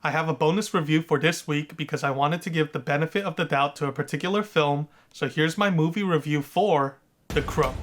I have a bonus review for this week because I wanted to give the benefit of the doubt to a particular film, so here's my movie review for The Crow.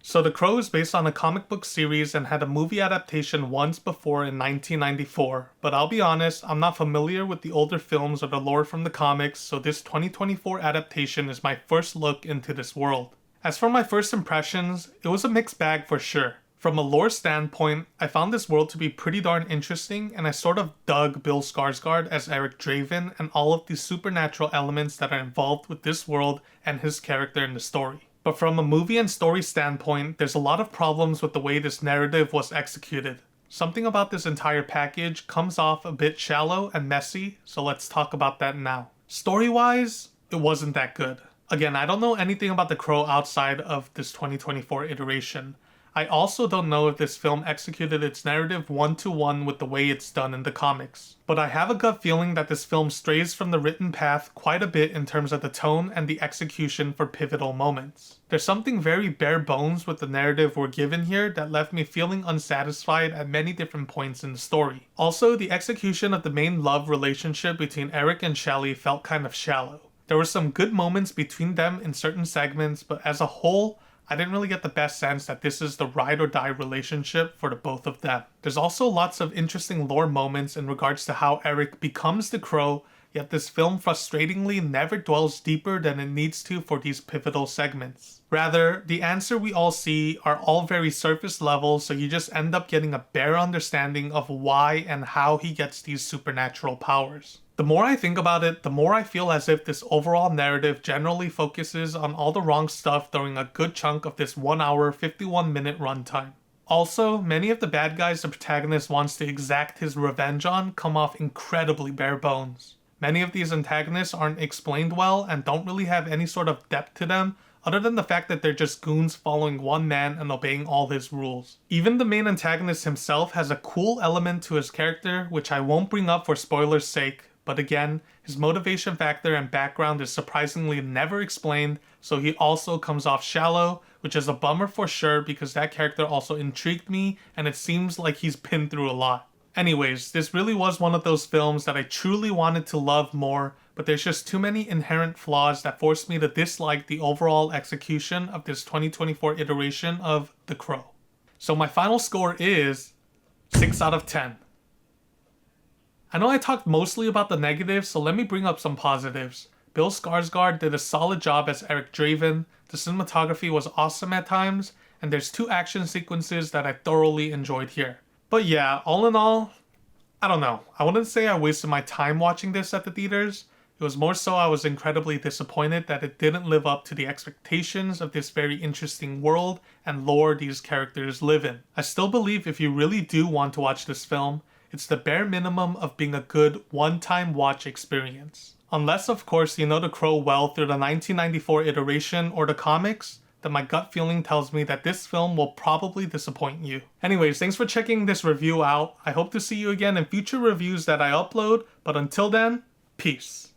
So The Crow is based on a comic book series and had a movie adaptation once before in 1994, but I'll be honest, I'm not familiar with the older films or the lore from the comics, so this 2024 adaptation is my first look into this world. As for my first impressions, it was a mixed bag for sure. From a lore standpoint, I found this world to be pretty darn interesting, and I sort of dug Bill Skarsgård as Eric Draven and all of the supernatural elements that are involved with this world and his character in the story. But from a movie and story standpoint, there's a lot of problems with the way this narrative was executed. Something about this entire package comes off a bit shallow and messy, so let's talk about that now. Story-wise, it wasn't that good. Again, I don't know anything about The Crow outside of this 2024 iteration. I also don't know if this film executed its narrative one-to-one with the way it's done in the comics. But I have a gut feeling that this film strays from the written path quite a bit in terms of the tone and the execution for pivotal moments. There's something very bare bones with the narrative we're given here that left me feeling unsatisfied at many different points in the story. Also, the execution of the main love relationship between Eric and Shelley felt kind of shallow. There were some good moments between them in certain segments, but as a whole, I didn't really get the best sense that this is the ride or die relationship for the both of them. There's also lots of interesting lore moments in regards to how Eric becomes the Crow, yet this film frustratingly never dwells deeper than it needs to for these pivotal segments. Rather, the answer we all see are all very surface level, so you just end up getting a bare understanding of why and how he gets these supernatural powers. The more I think about it, the more I feel as if this overall narrative generally focuses on all the wrong stuff during a good chunk of this 1 hour 51 minute runtime. Also, many of the bad guys the protagonist wants to exact his revenge on come off incredibly bare bones. Many of these antagonists aren't explained well and don't really have any sort of depth to them, other than the fact that they're just goons following one man and obeying all his rules. Even the main antagonist himself has a cool element to his character, which I won't bring up for spoilers' sake, but again, his motivation factor and background is surprisingly never explained, so he also comes off shallow, which is a bummer for sure because that character also intrigued me and it seems like he's been through a lot. Anyways, this really was one of those films that I truly wanted to love more, but there's just too many inherent flaws that forced me to dislike the overall execution of this 2024 iteration of The Crow. So my final score is 6 out of 10. I know I talked mostly about the negatives, so let me bring up some positives. Bill Skarsgård did a solid job as Eric Draven, the cinematography was awesome at times, and there's 2 action sequences that I thoroughly enjoyed here. But yeah, all in all, I don't know. I wouldn't say I wasted my time watching this at the theaters. It was more so I was incredibly disappointed that it didn't live up to the expectations of this very interesting world and lore these characters live in. I still believe if you really do want to watch this film, it's the bare minimum of being a good one-time watch experience. Unless, of course, you know The Crow well through the 1994 iteration or the comics, then my gut feeling tells me that this film will probably disappoint you. Anyways, thanks for checking this review out. I hope to see you again in future reviews that I upload, but until then, peace.